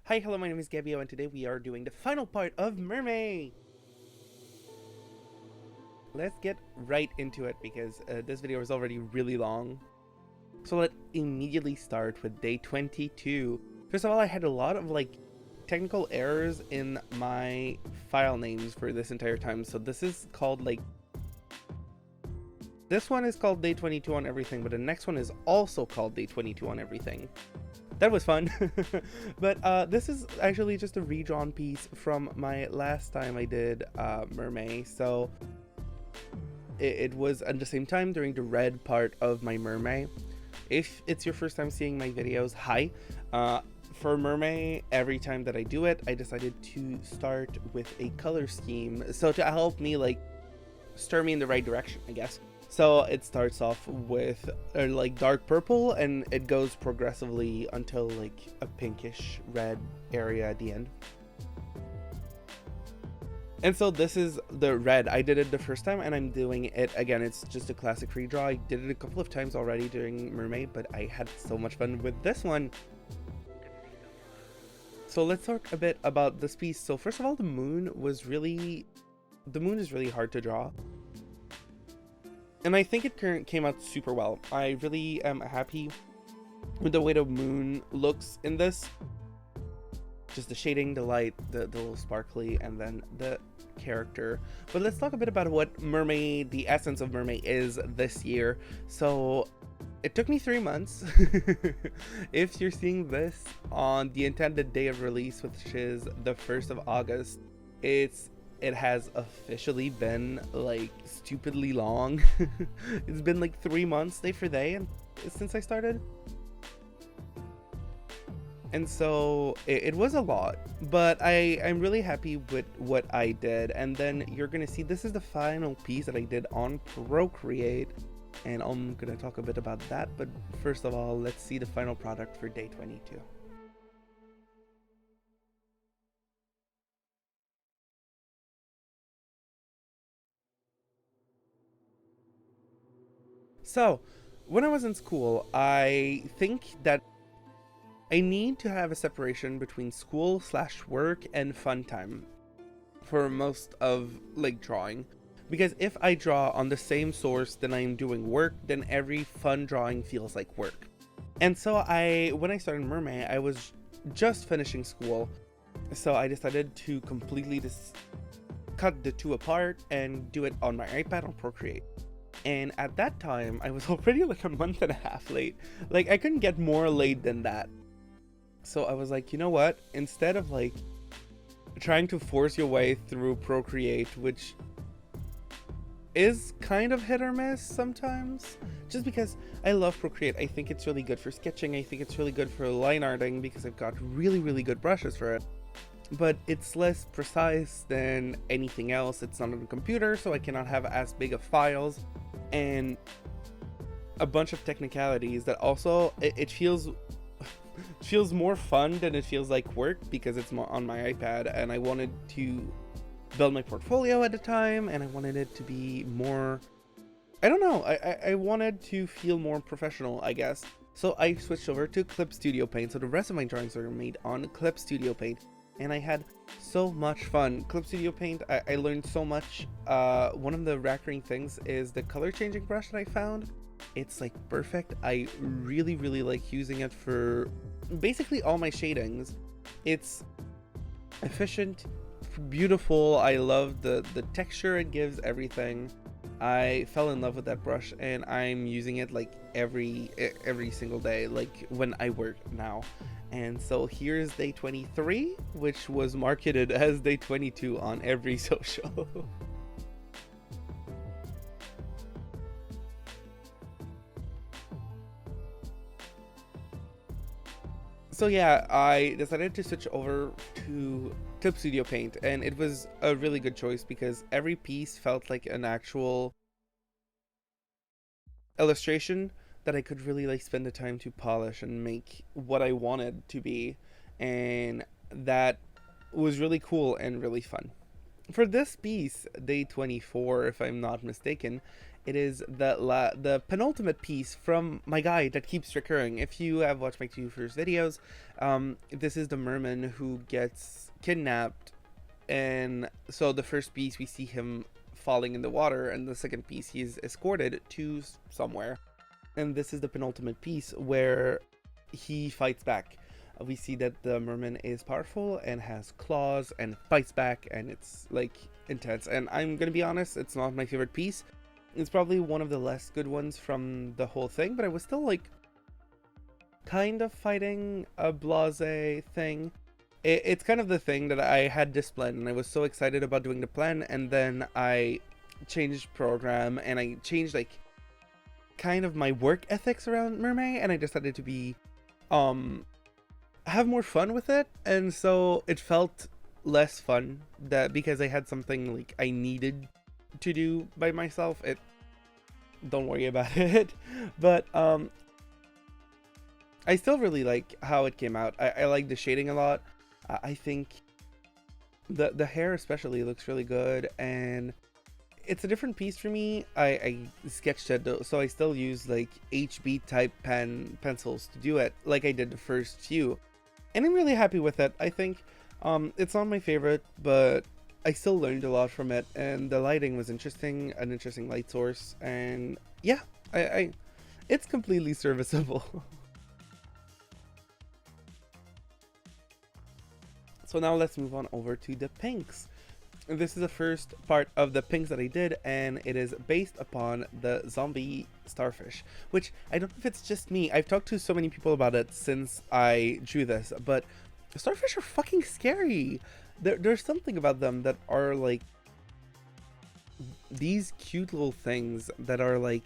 Hi, hello, my name is Gabiio, and today we are doing the final part of Mermay! Let's get right into it because this video is already really long. So let's immediately start with day 22. First of all, I had a lot of technical errors in my file names for this entire time. So this is called this one is called day 22 on everything, but the next one is also called day 22 on everything. That was fun. But this is actually just a redrawn piece from my last time I did Mermay. So it was at the same time during the red part of my Mermay. If it's your first time seeing my videos, hi. For Mermay, every time that I do it, I decided to start with a color scheme. So to help me stir me in the right direction, I guess. So it starts off with dark purple, and it goes progressively until a pinkish red area at the end. And so this is the red. I did it the first time and I'm doing it again. It's just a classic redraw. I did it a couple of times already during Mermay, but I had so much fun with this one. So let's talk a bit about this piece. So first of all, the moon is really hard to draw. And I think it came out super well. I really am happy with the way the moon looks in this. Just the shading, the light, the little sparkly, and then the character. But let's talk a bit about what Mermay, the essence of Mermay, is this year. So it took me 3 months. If you're seeing this on the intended day of release, which is the 1st of August, it has officially been stupidly long. It's been 3 months day for day since I started. And so it was a lot, but I'm really happy with what I did. And then you're gonna see this is the final piece that I did on Procreate, and I'm gonna talk a bit about that. But first of all, let's see the final product for day 22. So when I was in school, I think that I need to have a separation between school/work and fun time for most of drawing, because if I draw on the same source that I'm doing work, then every fun drawing feels like work. And so when I started Mermay, I was just finishing school, so I decided to completely just cut the two apart and do it on my iPad on Procreate. And at that time, I was already a month and a half late. I couldn't get more late than that. So I was like, you know what? Instead of trying to force your way through Procreate, which is kind of hit or miss sometimes, just because I love Procreate. I think it's really good for sketching. I think it's really good for line arting because I've got really, really good brushes for it. But it's less precise than anything else. It's not on a computer, so I cannot have as big of files, and a bunch of technicalities that also it feels more fun than it feels like work because it's more on my iPad. And I wanted to build my portfolio at the time, and I wanted it to be more, I don't know, I wanted to feel more professional, I guess. So I switched over to Clip Studio Paint. So the rest of my drawings are made on Clip Studio Paint, and I had so much fun. Clip Studio Paint, I learned so much. One of the recurring things is the color changing brush that I found. It's perfect. I really, really like using it for basically all my shadings. It's efficient, beautiful. I love the texture it gives everything. I fell in love with that brush, and I'm using it every single day, when I work now. And so here's day 23, which was marketed as day 22 on every social. So yeah, I decided to switch over to Clip Studio Paint, and it was a really good choice because every piece felt like an actual illustration that I could really spend the time to polish and make what I wanted to be, and that was really cool and really fun. For this piece, day 24, if I'm not mistaken, It is the penultimate piece from my guide that keeps recurring. If you have watched my two first videos, this is the merman who gets kidnapped, and so the first piece we see him falling in the water, and the second piece he's escorted to somewhere, and this is the penultimate piece where he fights back. We see that the merman is powerful and has claws and fights back, and it's like intense. And I'm gonna be honest, it's not my favorite piece. It's probably one of the less good ones from the whole thing, but I was still like kind of fighting a blase thing. It's kind of the thing that I had this plan and I was so excited about doing the plan, and then I changed program and I changed like kind of my work ethics around Mermay, and I decided to be have more fun with it, and so it felt less fun that because I had something like I needed to do by myself. It don't worry about it, but I still really like how it came out. I like the shading a lot. I think the hair especially looks really good, and it's a different piece for me. I sketched it though, so I still use like HB type pencils to do it like I did the first few, and I'm really happy with it. I think it's not my favorite, but I still learned a lot from it, and the lighting was interesting, an interesting light source, and yeah, it's completely serviceable. So now let's move on over to the pinks. This is the first part of the pinks that I did, and it is based upon the zombie starfish, which I don't know if it's just me. I've talked to so many people about it since I drew this, but starfish are fucking scary. There's something about them that are like these cute little things that are like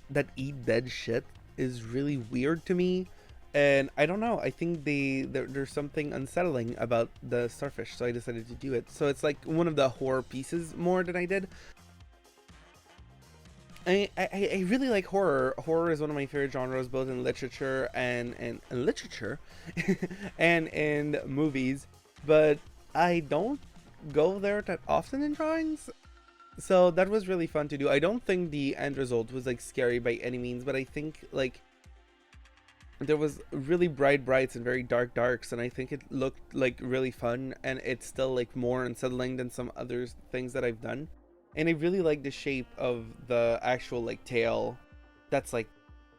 that eat dead shit is really weird to me. And I don't know, I think there's something unsettling about the starfish, so I decided to do it. So it's like one of the horror pieces more than I did. I really like horror. Horror is one of my favorite genres, both in literature and literature and in movies, but I don't go there that often in drawings. So that was really fun to do. I don't think the end result was like scary by any means, but I think like there was really bright brights and very dark darks, and I think it looked like really fun, and it's still like more unsettling than some other things that I've done. And I really like the shape of the actual like tail that's like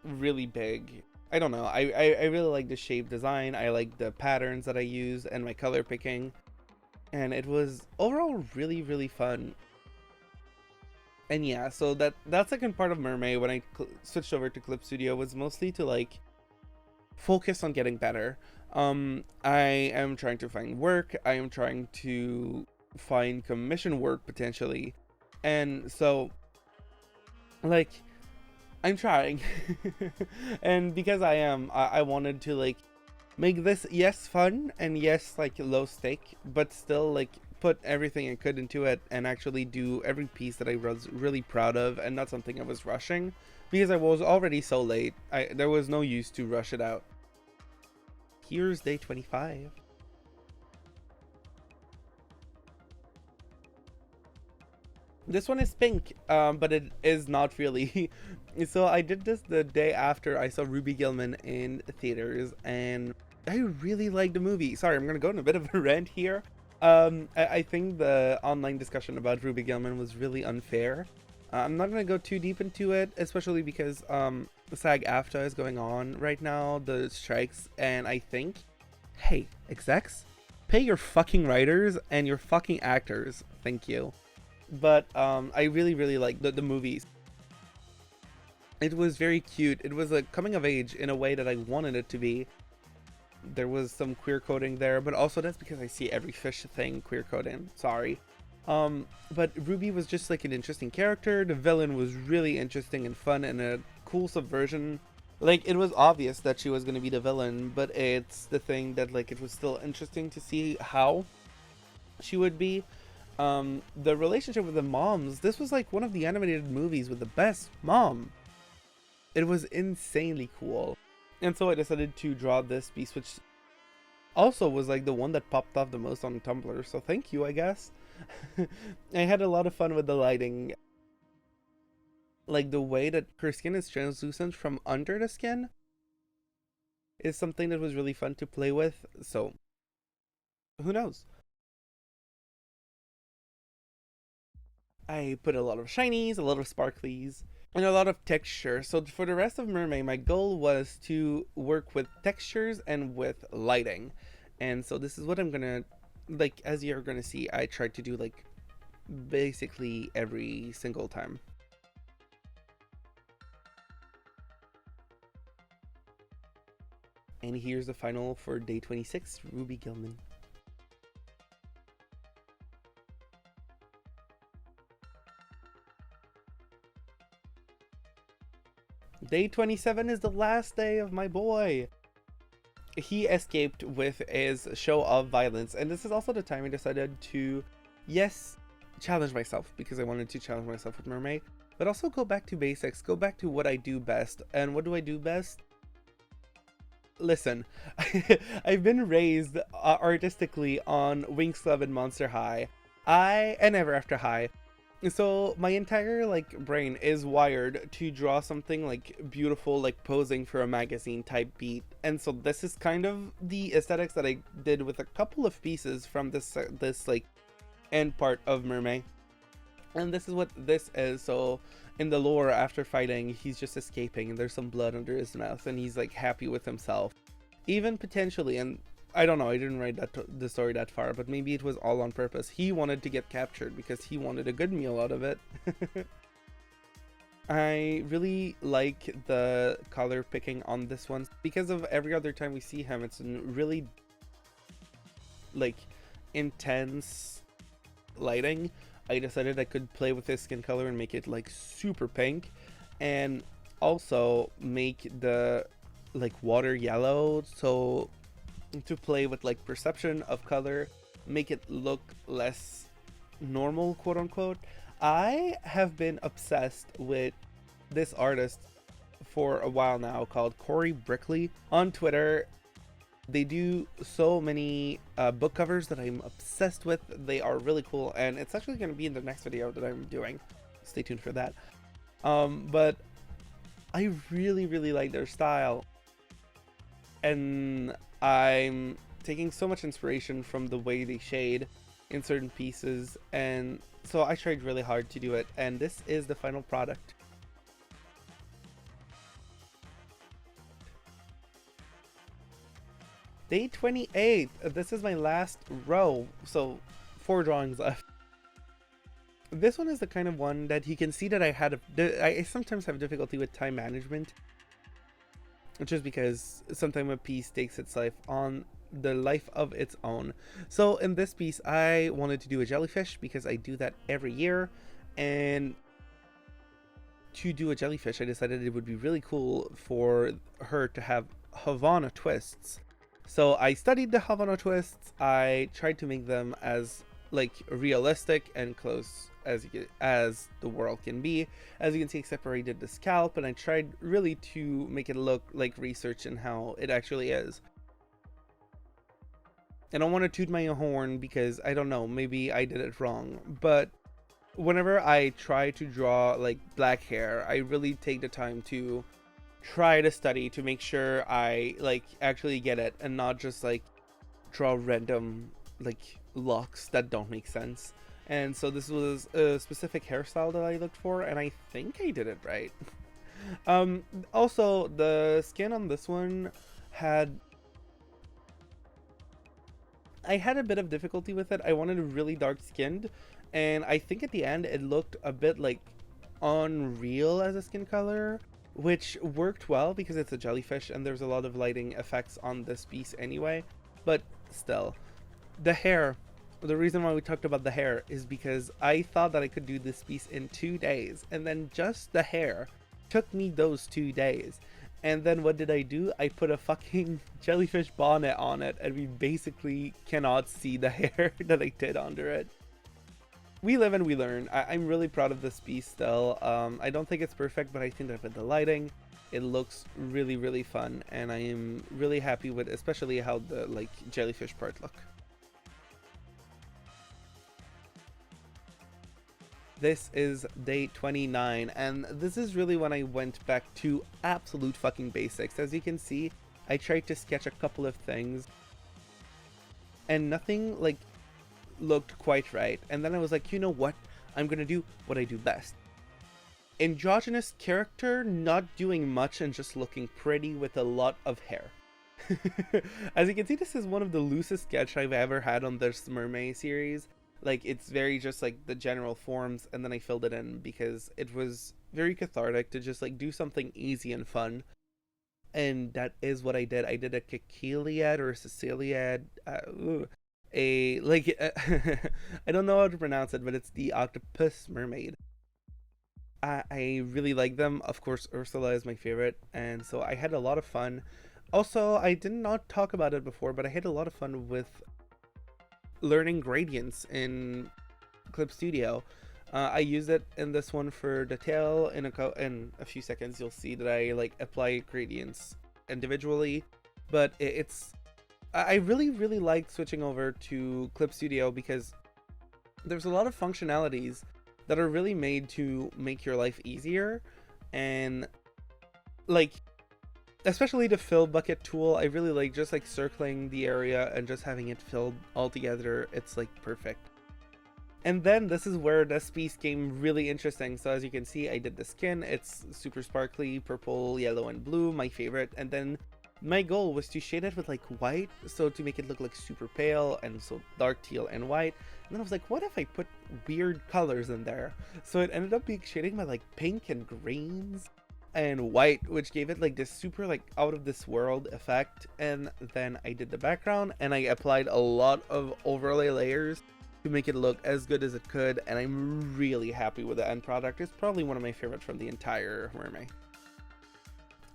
really big. I don't know, I really like the shape design. I like the patterns that I use and my color picking, and it was overall really fun. And yeah, so that second part of Mermay, when I switched over to Clip Studio, was mostly to like focus on getting better. I am trying to find work. I am trying to find commission work potentially, and so like I'm trying and because I wanted to like make this, yes, fun, and yes, like low stake, but still like put everything I could into it and actually do every piece that I was really proud of, and not something I was rushing, because I was already so late. There was no use to rush it out. Here's day 25. This one is pink, but it is not really. So I did this the day after I saw Ruby Gillman in theaters, and I really liked the movie. Sorry, I'm gonna go on a bit of a rant here. I think the online discussion about Ruby Gillman was really unfair. I'm not gonna go too deep into it, especially because SAG-AFTRA is going on right now, the strikes, and I think, hey, execs, pay your fucking writers and your fucking actors, thank you. But I really like the movies. It was very cute. It was a coming of age in a way that I wanted it to be. There was some queer coding there, but also that's because I see every fish thing queer coding, sorry. But Ruby was just like an interesting character. The villain was really interesting and fun, and a cool subversion. Like, it was obvious that she was going to be the villain, but it's the thing that like it was still interesting to see how she would be. The relationship with the moms, this was like one of the animated movies with the best mom. It was insanely cool. And so I decided to draw this piece, which also was like the one that popped off the most on Tumblr, so thank you, I guess. I had a lot of fun with the lighting. Like the way that her skin is translucent from under the skin is something that was really fun to play with. So who knows? I put a lot of shinies, a lot of sparklies, and a lot of texture. So for the rest of Mermay, my goal was to work with textures and with lighting. And so this is what I'm gonna, like, as you're gonna see, I tried to do like basically every single time. And here's the final for day 26, Ruby Gilman. Day 27 is the last day of my boy. He escaped with his show of violence, and this is also the time I decided to, yes, challenge myself, because I wanted to challenge myself with Mermay, but also go back to basics, go back to what I do best. And what do I do best? Listen, I've been raised artistically on Winx Club and Monster High, and Ever After High. So my entire like brain is wired to draw something like beautiful, like posing for a magazine type beat. And so this is kind of the aesthetics that I did with a couple of pieces from this like end part of Mermay. And this is what this is. So in the lore, after fighting, he's just escaping and there's some blood under his mouth and he's like happy with himself. Even potentially, and I don't know, I didn't write the story that far, but maybe it was all on purpose. He wanted to get captured because he wanted a good meal out of it. I really like the color picking on this one because of every other time we see him, it's really like intense lighting. I decided I could play with his skin color and make it like super pink, and also make the like water yellow, so to play with like perception of color, make it look less normal, quote unquote. I have been obsessed with this artist for a while now, called Corey Brickley on Twitter. They do so many book covers that I'm obsessed with. They are really cool, and it's actually going to be in the next video that I'm doing. Stay tuned for that. But I really like their style, and I'm taking so much inspiration from the way they shade in certain pieces, and so I tried really hard to do it, and this is the final product. Day 28. This is my last row, so 4 drawings left. This one is the kind of one that you can see that I sometimes have difficulty with time management, just because sometimes a piece takes its life on the life of its own. So in this piece, I wanted to do a jellyfish because I do that every year, and to do a jellyfish, I decided it would be really cool for her to have Havana twists. So I studied the Havana twists. I tried to make them as like realistic and close as the world can be. As you can see, I separated the scalp, and I tried really to make it look like research and how it actually is. I don't want to toot my own horn because I don't know, maybe I did it wrong, but whenever I try to draw like black hair, I really take the time to try to study to make sure I like actually get it and not just like draw random like locks that don't make sense. And so this was a specific hairstyle that I looked for, and I think I did it right. Also the skin on this one I had a bit of difficulty with it. I wanted it really dark skinned, and I think at the end it looked a bit like unreal as a skin color, which worked well because it's a jellyfish and there's a lot of lighting effects on this piece anyway. But still, the hair, the reason why we talked about the hair is because I thought that I could do this piece in 2 days, and then just the hair took me those 2 days. And then what did I do? I put a fucking jellyfish bonnet on it, and we basically cannot see the hair that I did under it. We live and we learn. I'm really proud of this piece still. I don't think it's perfect, but I think that with the lighting, it looks really fun, and I am really happy with especially how the like jellyfish part look. This is day 29, and this is really when I went back to absolute fucking basics. As you can see, I tried to sketch a couple of things, and nothing, like, looked quite right. And then I was like, you know what? I'm gonna do what I do best. Androgynous character, not doing much and just looking pretty with a lot of hair. As you can see, this is one of the loosest sketch I've ever had on this Mermay series. Like, it's very just like the general forms, and then I filled it in because it was very cathartic to just like do something easy and fun. And that is what I did. I did a Ceciliad or a Ceciliad, I don't know how to pronounce it, but it's the octopus mermaid. I really like them. Of course, Ursula is my favorite, and so I had a lot of fun. Also, I did not talk about it before, but I had a lot of fun with learning gradients in Clip Studio. I used it in this one for the tail. In a few seconds, you'll see that I like apply gradients individually, but I really liked switching over to Clip Studio because there's a lot of functionalities that are really made to make your life easier, and like, especially the fill bucket tool, I really like just like circling the area and just having it filled all together. It's like perfect. And then this is where this piece came really interesting. So as you can see, I did the skin. It's super sparkly, purple, yellow, and blue, my favorite. And then my goal was to shade it with like white, so to make it look like super pale, and so dark teal and white. And then I was like, what if I put weird colors in there? So it ended up being shading by like pink and greens and white, which gave it like this super like out of this world effect. And then I did the background and I applied a lot of overlay layers to make it look as good as it could, and I'm really happy with the end product. It's probably one of my favorites from the entire Mermay.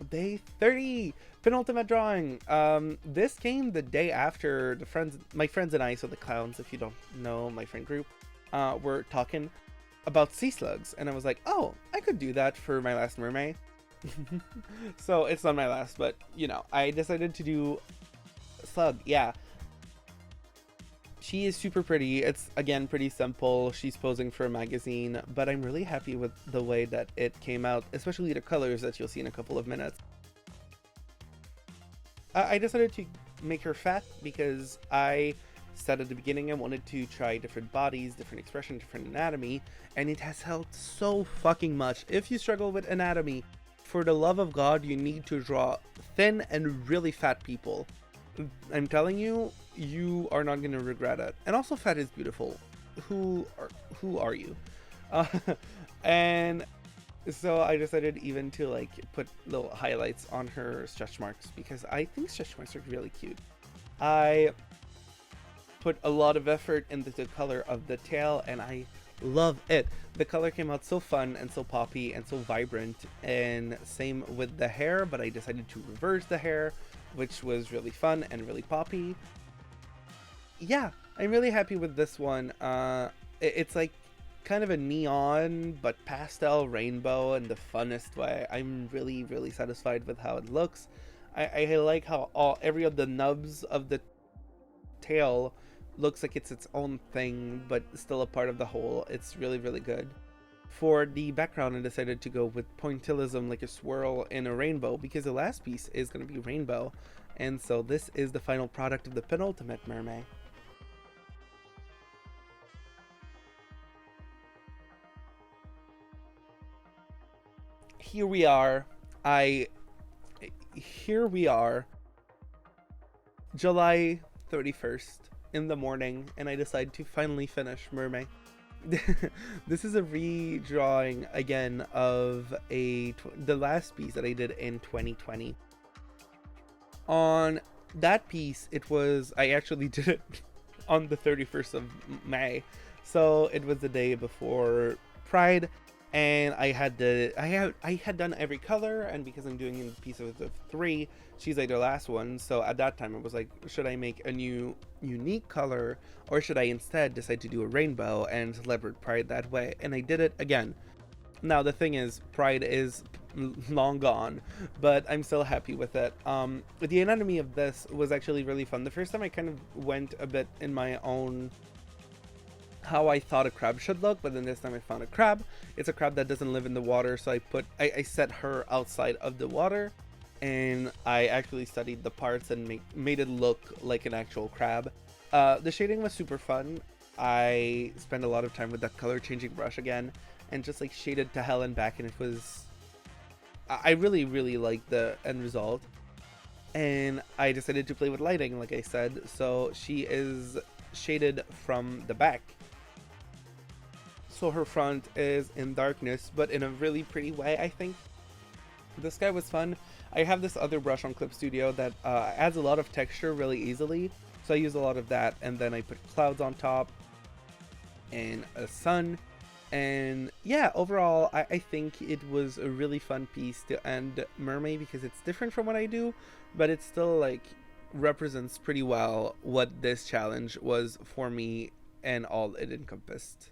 Day 30, penultimate drawing. This came the day after my friends and I, so the clowns, if you don't know my friend group, were talking about sea slugs, and I was like, oh, I could do that for my last Mermay. So it's not my last, but you know, I decided to do slug. Yeah, she is super pretty. It's again pretty simple. She's posing for a magazine, but I'm really happy with the way that it came out, especially the colors that you'll see in a couple of minutes. I decided to make her fat because I said at the beginning I wanted to try different bodies, different expression, different anatomy, and it has helped so fucking much. If you struggle with anatomy, for the love of God, you need to draw thin and really fat people. I'm telling you, you are not going to regret it. And also, fat is beautiful. Who are you? And so I decided even to like put little highlights on her stretch marks because I think stretch marks are really cute. I put a lot of effort into the color of the tail, and I love it. The color came out so fun and so poppy and so vibrant, and same with the hair, but I decided to reverse the hair, which was really fun and really poppy. Yeah, I'm really happy with this one. It's like kind of a neon but pastel rainbow in the funnest way. I'm really satisfied with how it looks. I like how every of the nubs of the tail looks like it's its own thing but still a part of the whole. It's really good. For the background, I decided to go with pointillism, like a swirl in a rainbow, because the last piece is going to be rainbow. And so this is the final product of the penultimate Mermay. Here we are. Here we are. July 31st in the morning, and I decide to finally finish Mermay. This is a redrawing again of the last piece that I did in 2020. On that piece, I actually did it on the 31st of May, so it was the day before Pride, and I had done every color, and because I'm doing pieces of 3, she's like the last one, so at that time I was like, should I make a new unique color, or should I instead decide to do a rainbow and celebrate Pride that way? And I did it again. Now the thing is, Pride is long gone, but I'm still happy with it. The anatomy of this was actually really fun. The first time I kind of went a bit in my own how I thought a crab should look, but then this time I found a crab. It's a crab that doesn't live in the water, so I set her outside of the water, and I actually studied the parts and made it look like an actual crab. The shading was super fun. I spent a lot of time with that color changing brush again, and just like shaded to hell and back, and it was... I really, really liked the end result. And I decided to play with lighting, like I said, so she is shaded from the back. So her front is in darkness, but in a really pretty way, I think. This guy was fun. I have this other brush on Clip Studio that adds a lot of texture really easily, so I use a lot of that, and then I put clouds on top and a sun. And yeah, overall, I think it was a really fun piece to end Mermay because it's different from what I do, but it still like represents pretty well what this challenge was for me and all it encompassed.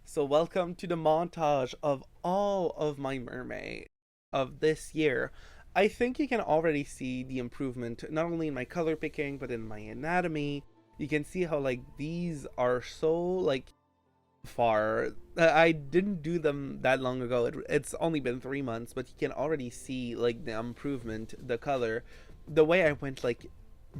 So welcome to the montage of all of my Mermay of this year. I think you can already see the improvement, not only in my color picking, but in my anatomy. You can see how like these are so like far. I didn't do them that long ago. It's only been 3 months, but you can already see like the improvement, the color, the way I went like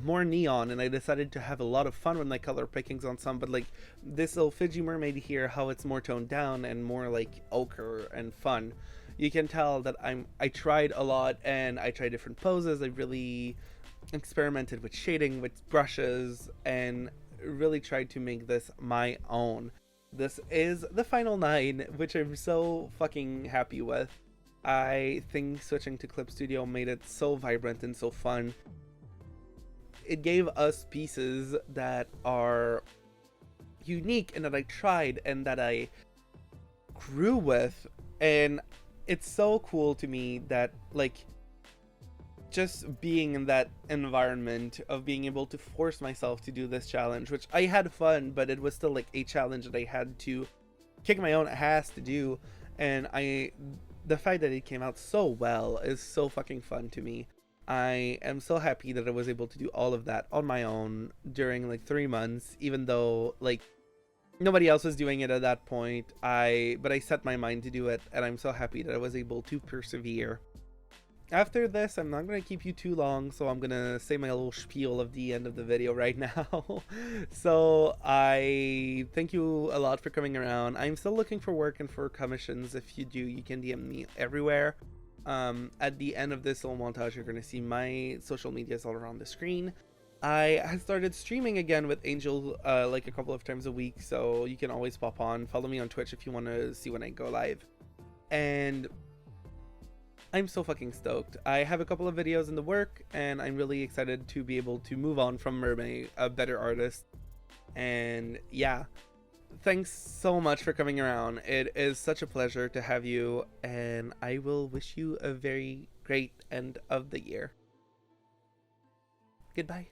more neon, and I decided to have a lot of fun with my color pickings on some, but like this little Fiji mermaid here, how it's more toned down and more like ochre and fun. You can tell that I tried a lot, and I tried different poses. I really experimented with shading, with brushes, and really tried to make this my own. This is the final 9, which I'm so fucking happy with. I think switching to Clip Studio made it so vibrant and so fun. It gave us pieces that are unique and that I tried and that I grew with, and it's so cool to me that like just being in that environment of being able to force myself to do this challenge, which I had fun, but it was still like a challenge that I had to kick my own ass to do, and the fact that it came out so well is so fucking fun to me. I am so happy that I was able to do all of that on my own during like 3 months, even though like nobody else was doing it at that point. But I set my mind to do it, and I'm so happy that I was able to persevere. After this, I'm not going to keep you too long, so I'm going to say my little spiel of the end of the video right now. So I thank you a lot for coming around. I'm still looking for work and for commissions. If you do, you can DM me everywhere. At the end of this little montage, you're going to see my social medias all around the screen. I had started streaming again with Angel like a couple of times a week, so you can always pop on. Follow me on Twitch if you want to see when I go live. And I'm so fucking stoked. I have a couple of videos in the work, and I'm really excited to be able to move on from Mermay, a better artist. And yeah, thanks so much for coming around. It is such a pleasure to have you, and I will wish you a very great end of the year. Goodbye.